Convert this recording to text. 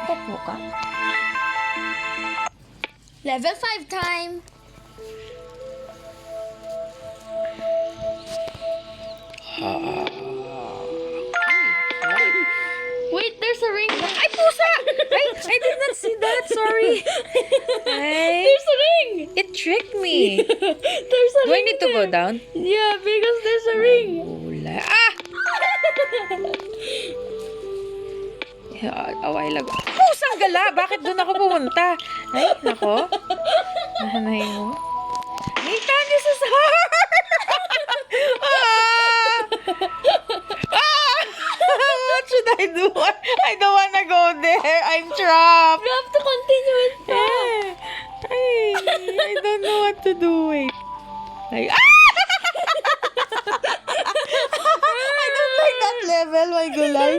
Upo ka. Level 5 time. Wait, there's a ring. Ay, pusa! I did not see that. Sorry. Ay, There's a ring. it tricked me. There's a Do I ring. need to go there. down? Yeah, because there's a ring. Wala. Ah! A while ago. Pusang gala! Bakit doon ako pumunta? Ay, nako. Nanay mo. Nathan, this is hard! ah! Ah! What should I do? I don't wanna go there. I'm trapped. You have to continue it pa. I don't know what to do. Wait. Ay, ah! I don't like that level, my gulay.